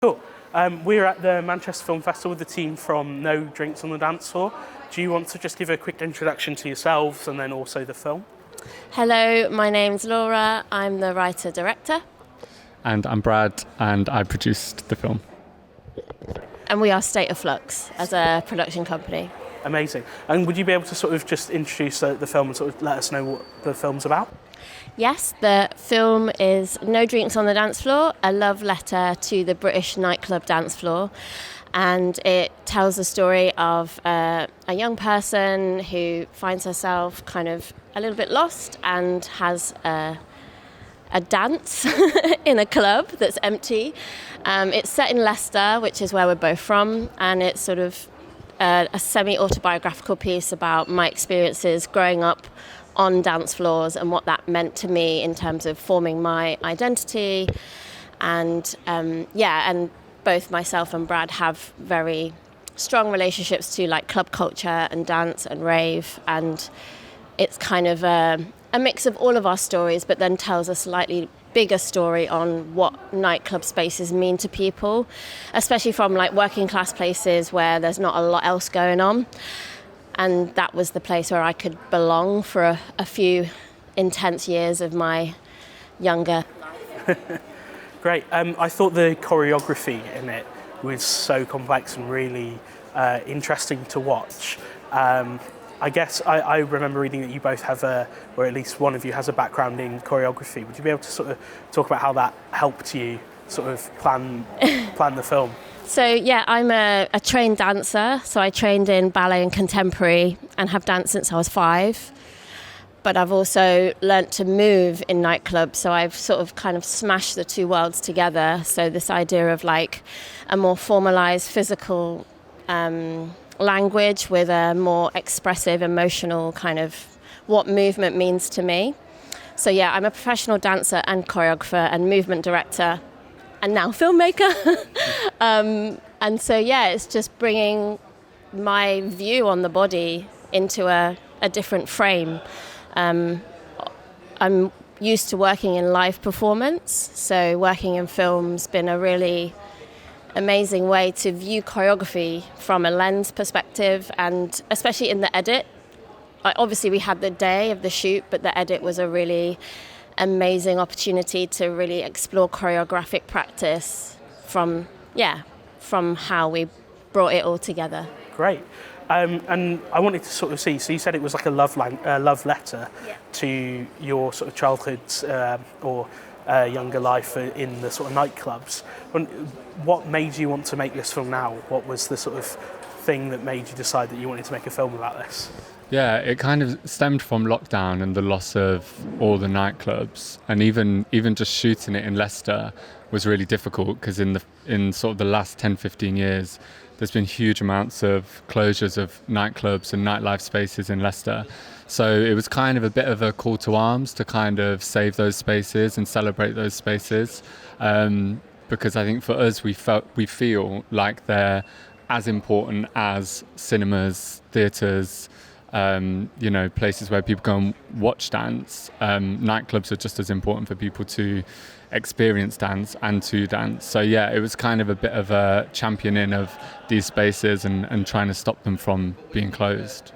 Cool. We're at the Manchester Film Festival with the team from No Drinks on the Dancefloor. Do you want to just give a quick introduction to yourselves and then also the film? Hello, my name's Laura. I'm the writer-director. And I'm Brad, and I produced the film. And we are State of Flux as a production company. Amazing. And would you be able to sort of just introduce the film and sort of let us know what the film's about? Yes, the film is No Drinks on the Dancefloor, a love letter to the British nightclub dance floor. And it tells the story of a young person who finds herself kind of a little bit lost and has a dance in a club that's empty. It's set in Leicester, which is where we're both from, and it's sort of a semi-autobiographical piece about my experiences growing up on dance floors and what that meant to me in terms of forming my identity. And and both myself and Brad have very strong relationships to like club culture and dance and rave, and it's kind of a mix of all of our stories, but then tells a slightly bigger story on what nightclub spaces mean to people, especially from like working class places where there's not a lot else going on. And that was the place where I could belong for a few intense years of my younger life. Great. I thought the choreography in it was so complex and really interesting to watch. I guess I remember reading that you both have or at least one of you has a background in choreography. Would you be able to sort of talk about how that helped you sort of plan the film? So yeah, I'm a trained dancer. So I trained in ballet and contemporary and have danced since I was 5. But I've also learnt to move in nightclubs. So I've sort of kind of smashed the two worlds together. So this idea of like a more formalized physical language with a more expressive, emotional kind of what movement means to me. So yeah, I'm a professional dancer and choreographer and movement director and now filmmaker. And so yeah, it's just bringing my view on the body into a different frame. I'm used to working in live performance, so working in film's been a really amazing way to view choreography from a lens perspective, and especially in the edit. Obviously we had the day of the shoot, but the edit was a really amazing opportunity to really explore choreographic practice from how we brought it all together. Great. And I wanted to sort of see, so you said it was like a love letter to your sort of childhood or younger life in the sort of nightclubs. What made you want to make this film now? What was the sort of thing that made you decide that you wanted to make a film about this? Yeah, it kind of stemmed from lockdown and the loss of all the nightclubs, and even just shooting it in Leicester was really difficult because in sort of the last 10-15 years there's been huge amounts of closures of nightclubs and nightlife spaces in Leicester. So it was kind of a bit of a call to arms to kind of save those spaces and celebrate those spaces, because I think for us we feel like they're as important as cinemas, theatres, places where people go and watch dance. Nightclubs are just as important for people to experience dance and to dance. So yeah, it was kind of a bit of a championing of these spaces and trying to stop them from being closed.